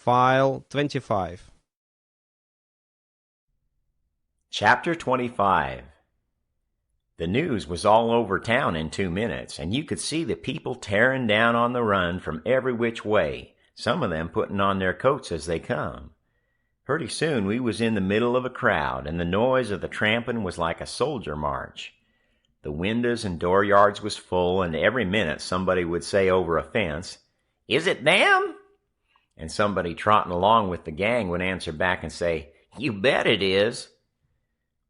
File 25. Chapter 25. The news was all over town in 2 minutes, and you could see the people tearing down on the run from every which way, some of them putting on their coats as they come. Pretty soon we was in the middle of a crowd, and the noise of the tramping was like a soldier march. The windows and dooryards was full, and every minute somebody would say over a fence, "Is it them?" And somebody trotting along with the gang would answer back and say, "You bet it is."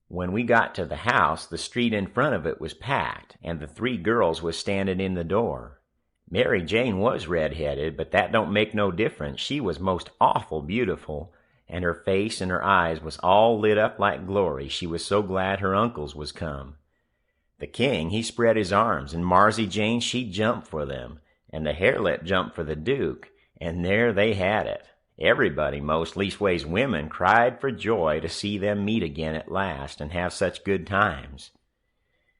When we got to the house, the street in front of it was packed, and the 3 girls was standing in the door. Mary Jane was red-headed, but that don't make no difference. She was most awful beautiful, and her face and her eyes was all lit up like glory. She was so glad her uncles was come. The king, he spread his arms, and Marsy Jane, she jumped for them, and the Harelet jumped for the Duke, and there they had it. Everybody, most leastways women, cried for joy to see them meet again at last and have such good times.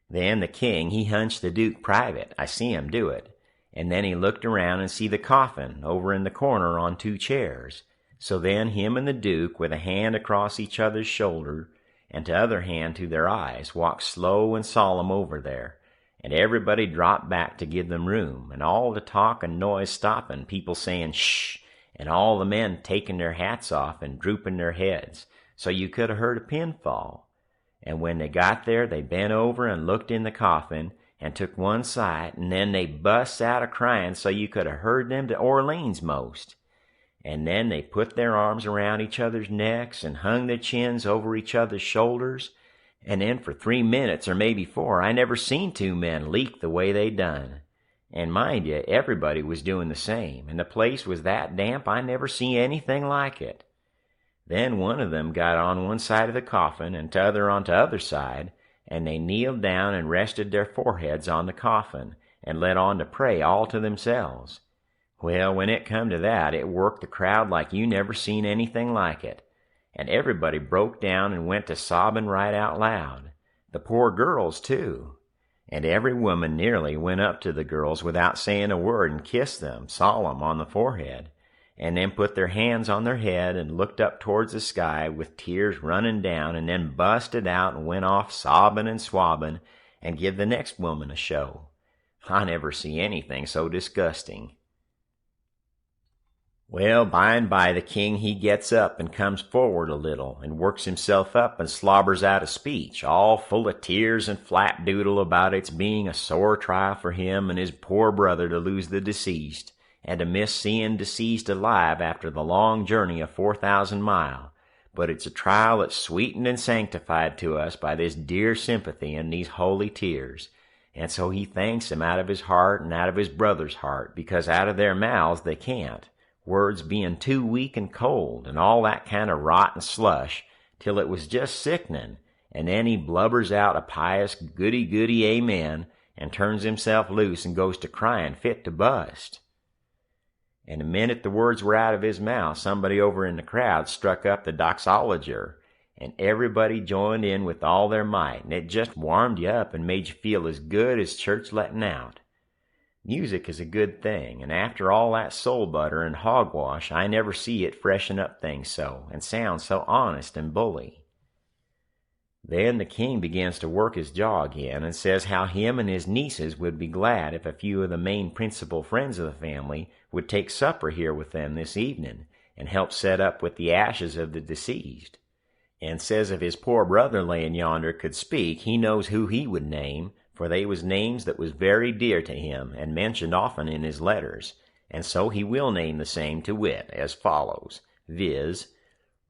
Then the king, he hunched the Duke private. I see him do it. And then he looked around and see the coffin over in the corner on 2 chairs. So then him and the Duke, with a hand across each other's shoulder and t'other hand to their eyes, walked slow and solemn over there. And everybody dropped back to give them room, and all the talk and noise stopping, people saying "shh," and all the men taking their hats off and drooping their heads, so you could have heard a pin fall. And when they got there, they bent over and looked in the coffin, and took one sight, and then they busts out a crying so you could have heard them to Orleans most. And then they put their arms around each other's necks and hung their chins over each other's shoulders, and then for 3 minutes, or maybe 4, I never seen 2 men leak the way they done. And mind you, everybody was doing the same, and the place was that damp I never seen anything like it. Then one of them got on one side of the coffin and t'other on t'other side, and they kneeled down and rested their foreheads on the coffin, and let on to pray all to themselves. Well, when it come to that, it worked the crowd like you never seen anything like it, and everybody broke down and went to sobbing right out loud. The poor girls, too. And every woman nearly went up to the girls without saying a word and kissed them, solemn, on the forehead, and then put their hands on their head and looked up towards the sky with tears running down, and then busted out and went off sobbing and swabbing and give the next woman a show. I never see anything so disgusting. Well, by and by the king he gets up and comes forward a little and works himself up and slobbers out a speech, all full of tears and flapdoodle about its being a sore trial for him and his poor brother to lose the deceased, and to miss seeing deceased alive after the long journey of 4,000 mile. But it's a trial that's sweetened and sanctified to us by this dear sympathy and these holy tears. And so he thanks him out of his heart and out of his brother's heart, because out of their mouths they can't, words being too weak and cold, and all that kind of rot and slush, till it was just sickening, and then he blubbers out a pious goody-goody amen, and turns himself loose and goes to crying fit to bust. And the minute the words were out of his mouth, somebody over in the crowd struck up the doxologer, and everybody joined in with all their might, and it just warmed you up and made you feel as good as church letting out. Music is a good thing, and after all that soul butter and hogwash, I never see it freshen up things so, and sound so honest and bully. Then the king begins to work his jaw again, and says how him and his nieces would be glad if a few of the main principal friends of the family would take supper here with them this evening, and help set up with the ashes of the deceased. And says if his poor brother laying yonder could speak, he knows who he would name, for they was names that was very dear to him, and mentioned often in his letters, and so he will name the same, to wit, as follows, viz.,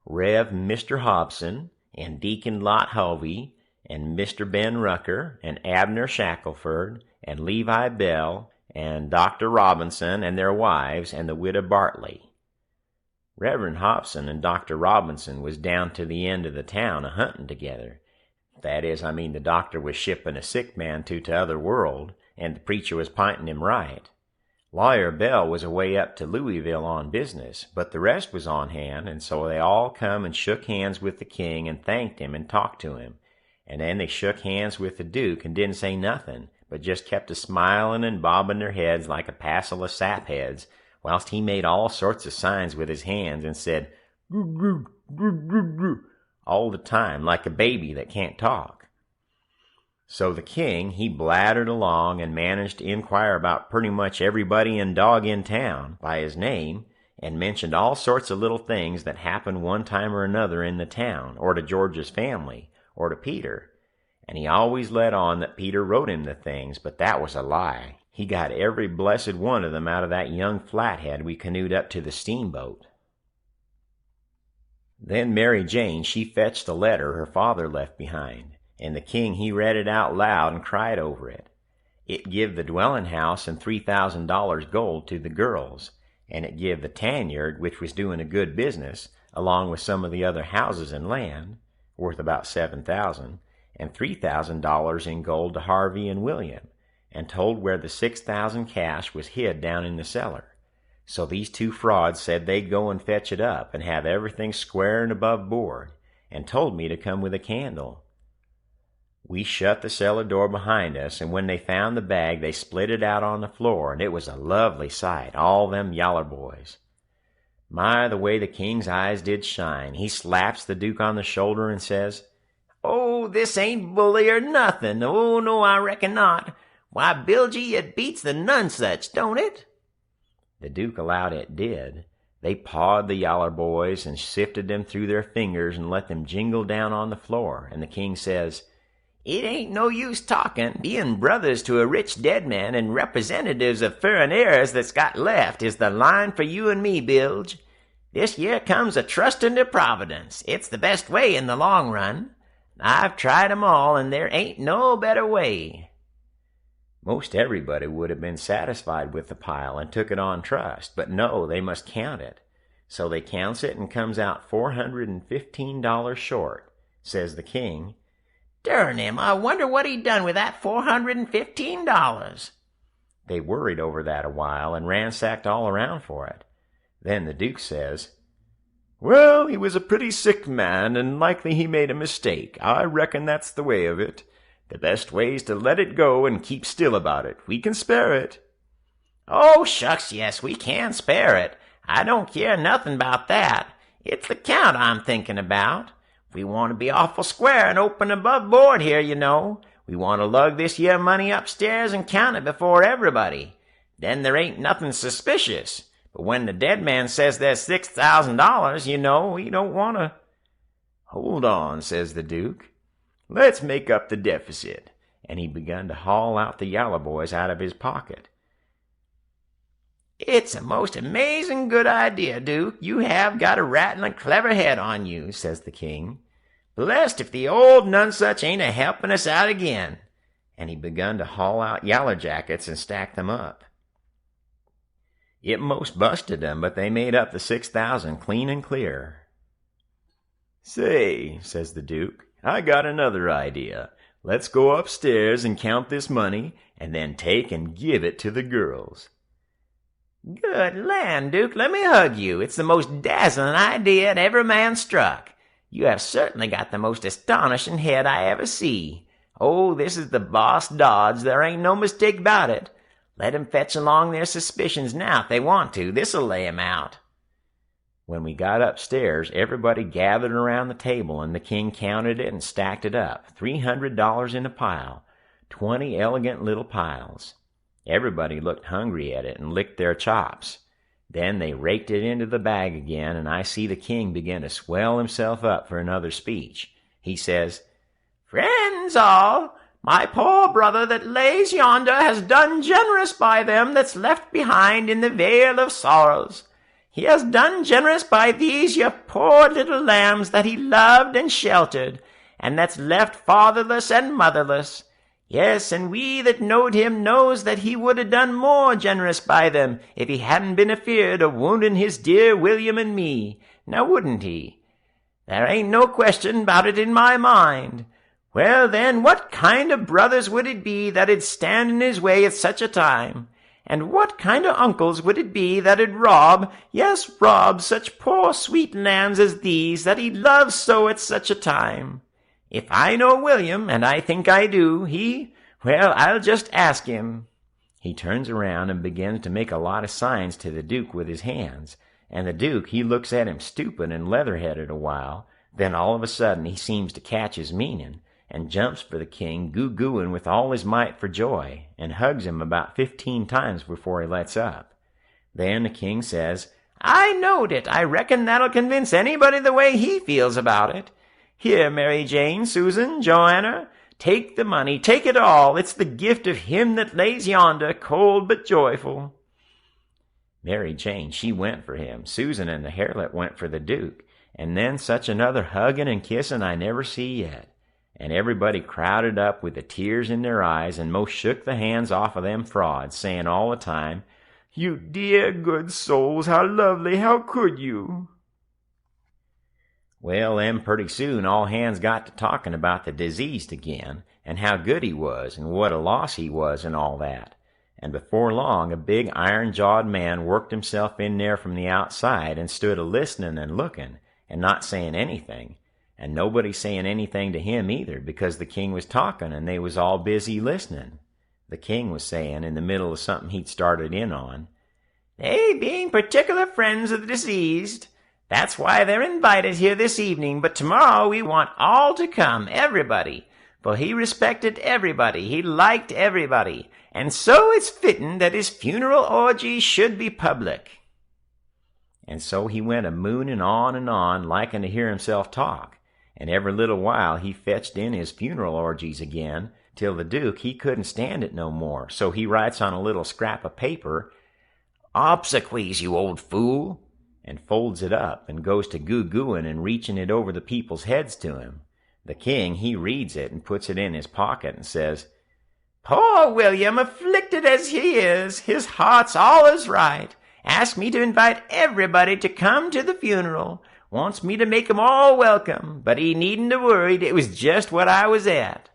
Rev. Mr. Hobson, and Deacon Lot Hovey, and Mr. Ben Rucker, and Abner Shackelford, and Levi Bell, and Dr. Robinson, and their wives, and the widow Bartley. Reverend Hobson and Dr. Robinson was down to the end of the town a-hunting together. That is, the doctor was shipping a sick man to t'other world, and the preacher was p'inting him right. Lawyer Bell was away up to Louisville on business, but the rest was on hand, and so they all come and shook hands with the king and thanked him and talked to him. And then they shook hands with the Duke and didn't say nothing, but just kept a-smiling and bobbing their heads like a passel of sapheads, whilst he made all sorts of signs with his hands and said, "Groo, groo, groo, groo, groo," all the time, like a baby that can't talk. So the king, he blattered along and managed to inquire about pretty much everybody and dog in town by his name, and mentioned all sorts of little things that happened one time or another in the town, or to George's family, or to Peter. And he always let on that Peter wrote him the things, but that was a lie. He got every blessed one of them out of that young flathead we canoed up to the steamboat. Then Mary Jane, she fetched the letter her father left behind, and the king he read it out loud and cried over it. It give the dwelling house and $3,000 gold to the girls, and it give the tan yard, which was doing a good business, along with some of the other houses and land, worth about $7,000, and $3,000 in gold to Harvey and William, and told where the $6,000 cash was hid down in the cellar. So these two frauds said they'd go and fetch it up and have everything square and above board, and told me to come with a candle. We shut the cellar door behind us, and when they found the bag, they split it out on the floor, and it was a lovely sight, all them yaller boys. My, the way the king's eyes did shine. He slaps the Duke on the shoulder and says, "Oh, this ain't bully or nothing. Oh, no, I reckon not. Why, Bilgy, it beats the nonesuch, don't it?" The Duke allowed it did. They pawed the yaller boys and sifted them through their fingers and let them jingle down on the floor, and the king says, "It ain't no use talking. Being brothers to a rich dead man and representatives of furrin heirs that's got left is the line for you and me, Bilge. This year comes a trustin' to Providence. It's the best way in the long run. I've tried 'em all, and there ain't no better way." Most everybody would have been satisfied with the pile and took it on trust, but no, they must count it. So they counts it and comes out $415 short. Says the king, "Darn him, I wonder what he done with that $415. They worried over that a while and ransacked all around for it. Then the Duke says, "Well, he was a pretty sick man, and likely he made a mistake. I reckon that's the way of it. The best way's to let it go and keep still about it. We can spare it." "Oh, shucks, yes, we can spare it. I don't care nothing about that. It's the count I'm thinking about. We want to be awful square and open above board here, you know. We want to lug this here money upstairs and count it before everybody. Then there ain't nothing suspicious. But when the dead man says there's $6,000, you know, we don't want to—" "Hold on," says the Duke. "Let's make up the deficit." And he begun to haul out the yaller boys out of his pocket. "It's a most amazing good idea, Duke. You have got a rattling clever head on you," says the king. "Blessed if the old nonesuch ain't a helping us out again." And he begun to haul out yaller jackets and stack them up. It most busted them, but they made up the $6,000 clean and clear. "Say," says the Duke, "I got another idea. Let's go upstairs and count this money, and then take and give it to the girls." "Good land, Duke, let me hug you. It's the most dazzling idea that ever man struck. You have certainly got the most astonishing head I ever see. Oh, this is the boss dodge. There ain't no mistake about it. Let 'em fetch along their suspicions now if they want to. This'll lay 'em out." When we got upstairs, everybody gathered around the table, and the king counted it and stacked it up, $300 in a pile, 20 elegant little piles. Everybody looked hungry at it and licked their chops. Then they raked it into the bag again, and I see the king begin to swell himself up for another speech. He says, "Friends all, my poor brother that lays yonder has done generous by them that's left behind in the vale of sorrows. He has done generous by these your poor little lambs that he loved and sheltered, and that's left fatherless and motherless. Yes, and we that knowed him knows that he would have done more generous by them if he hadn't been afeard of wounding his dear William and me. Now wouldn't he? There ain't no question about it in my mind. Well, then, what kind of brothers would it be that'd stand in his way at such a time? And what kind of uncles would it be that'd rob, yes, rob such poor sweet lambs as these that he loves so at such a time? If I know William, and I think I do, well, I'll just ask him. He turns around and begins to make a lot of signs to the Duke with his hands, and the Duke, he looks at him stupid and leather-headed a while. Then all of a sudden he seems to catch his meaning, and jumps for the king, goo-gooing with all his might for joy, and hugs him about 15 times before he lets up. Then the king says, "I knowed it. I reckon that'll convince anybody the way he feels about it. Here, Mary Jane, Susan, Joanna, take the money, take it all. It's the gift of him that lays yonder, cold but joyful." Mary Jane, she went for him. Susan and the harlot went for the Duke, and then such another hugging and kissing I never see yet. And everybody crowded up with the tears in their eyes and most shook the hands off of them frauds, saying all the time, "You dear good souls, how lovely, how could you?" Well, then pretty soon all hands got to talking about the diseased again, and how good he was, and what a loss he was, and all that. And before long a big iron-jawed man worked himself in there from the outside and stood a-listening and looking, and not saying anything, and nobody saying anything to him either, because the king was talking and they was all busy listening. The king was saying, in the middle of something he'd started in on, "They being particular friends of the deceased, that's why they're invited here this evening, but tomorrow we want all to come, everybody, for he respected everybody, he liked everybody, and so it's fitting that his funeral orgy should be public." And so he went a-mooning on and on, liking to hear himself talk, and every little while he fetched in his funeral orgies again, till the Duke, he couldn't stand it no more, so he writes on a little scrap of paper, "Obsequies, you old fool," and folds it up, and goes to goo-gooing and reaching it over the people's heads to him. The king, he reads it and puts it in his pocket and says, "Poor William, afflicted as he is, his heart's allers right. Asked me to invite everybody to come to the funeral. Wants me to make 'em all welcome, but he needn't have worried. It was just what I was at."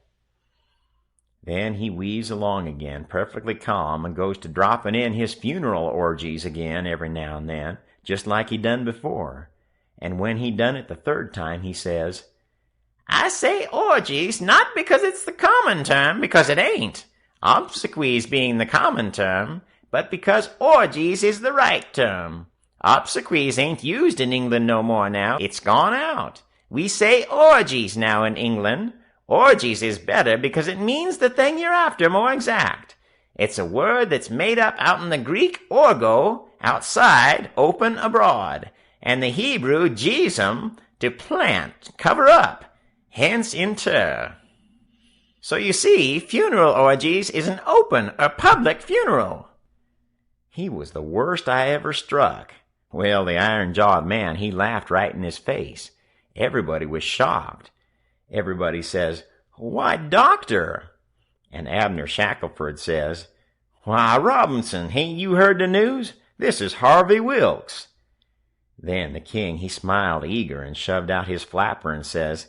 Then he weaves along again, perfectly calm, and goes to dropping in his funeral orgies again every now and then, just like he done before. And when he done it the third time, he says, "I say orgies, not because it's the common term, because it ain't, obsequies being the common term, but because orgies is the right term. Obsequies ain't used in England no more now. It's gone out. We say orgies now in England. Orgies is better because it means the thing you're after more exact. It's a word that's made up out in the Greek orgo, outside, open abroad, and the Hebrew jesum, to plant, cover up, hence inter. So you see, funeral orgies is an open or public funeral." He was the worst I ever struck. Well, the iron-jawed man, he laughed right in his face. Everybody was shocked. Everybody says, "Why, doctor!" And Abner Shackelford says, "Why, Robinson, hain't you heard the news? This is Harvey Wilkes." Then the king, he smiled eager and shoved out his flapper and says,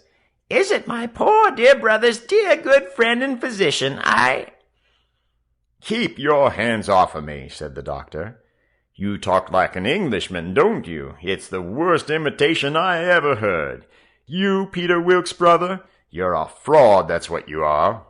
"Is it my poor dear brother's dear good friend and physician? "Keep your hands off of me," said the doctor. "You talk like an Englishman, don't you? It's the worst imitation I ever heard. You, Peter Wilkes' brother, you're a fraud, that's what you are."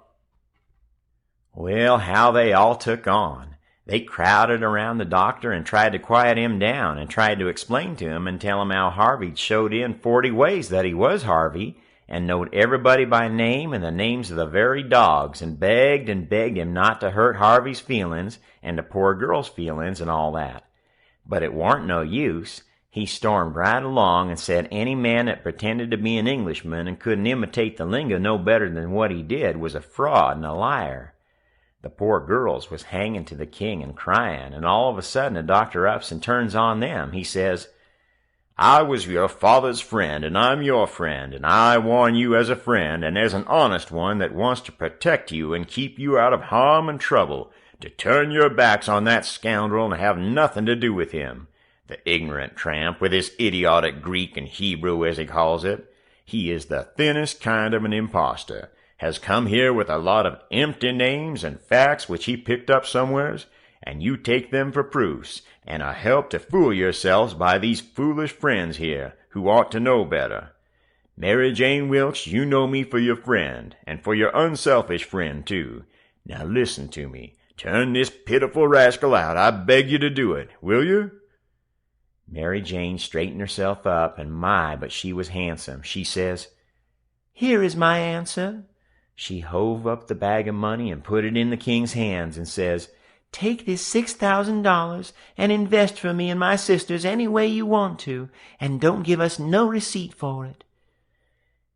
Well, how they all took on. They crowded around the doctor and tried to quiet him down and tried to explain to him and tell him how Harvey showed in 40 ways that he was Harvey, and knowed everybody by name and the names of the very dogs, and begged him not to hurt Harvey's feelings and the poor girl's feelings and all that. But it warn't no use. He stormed right along and said any man that pretended to be an Englishman and couldn't imitate the lingo no better than what he did was a fraud and a liar. The poor girls was hanging to the king and crying, and all of a sudden the doctor ups and turns on them. He says, "I was your father's friend, and I'm your friend, and I warn you as a friend and as an honest one that wants to protect you and keep you out of harm and trouble, to turn your backs on that scoundrel and have nothing to do with him. The ignorant tramp, with his idiotic Greek and Hebrew as he calls it. He is the thinnest kind of an impostor, has come here with a lot of empty names and facts which he picked up somewheres, and you take them for proofs, and are helped to fool yourselves by these foolish friends here, who ought to know better. Mary Jane Wilkes, you know me for your friend, and for your unselfish friend, too. Now listen to me. Turn this pitiful rascal out. I beg you to do it, will you? Mary Jane straightened herself up, and but she was handsome. She says, "Here is my answer." She hove up the bag of money and put it in the king's hands and says, "Take this $6,000 and invest for me and my sisters any way you want to, and don't give us no receipt for it."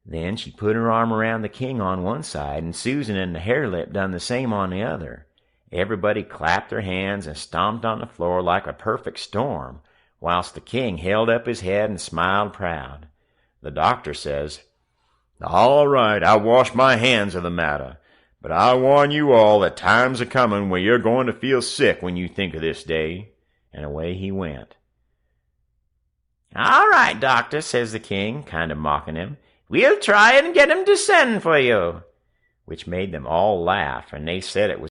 Then she put her arm around the king on one side, and Susan and the hare lip done the same on the other. Everybody clapped their hands and stomped on the floor like a perfect storm, whilst the king held up his head and smiled proud. The doctor says, "All right, I wash my hands of the matter, but I warn you all that times are coming when you're going to feel sick when you think of this day." And away he went. "All right, doctor," says the king, kind of mocking him. "We'll try and get him to send for you." Which made them all laugh, and they said it was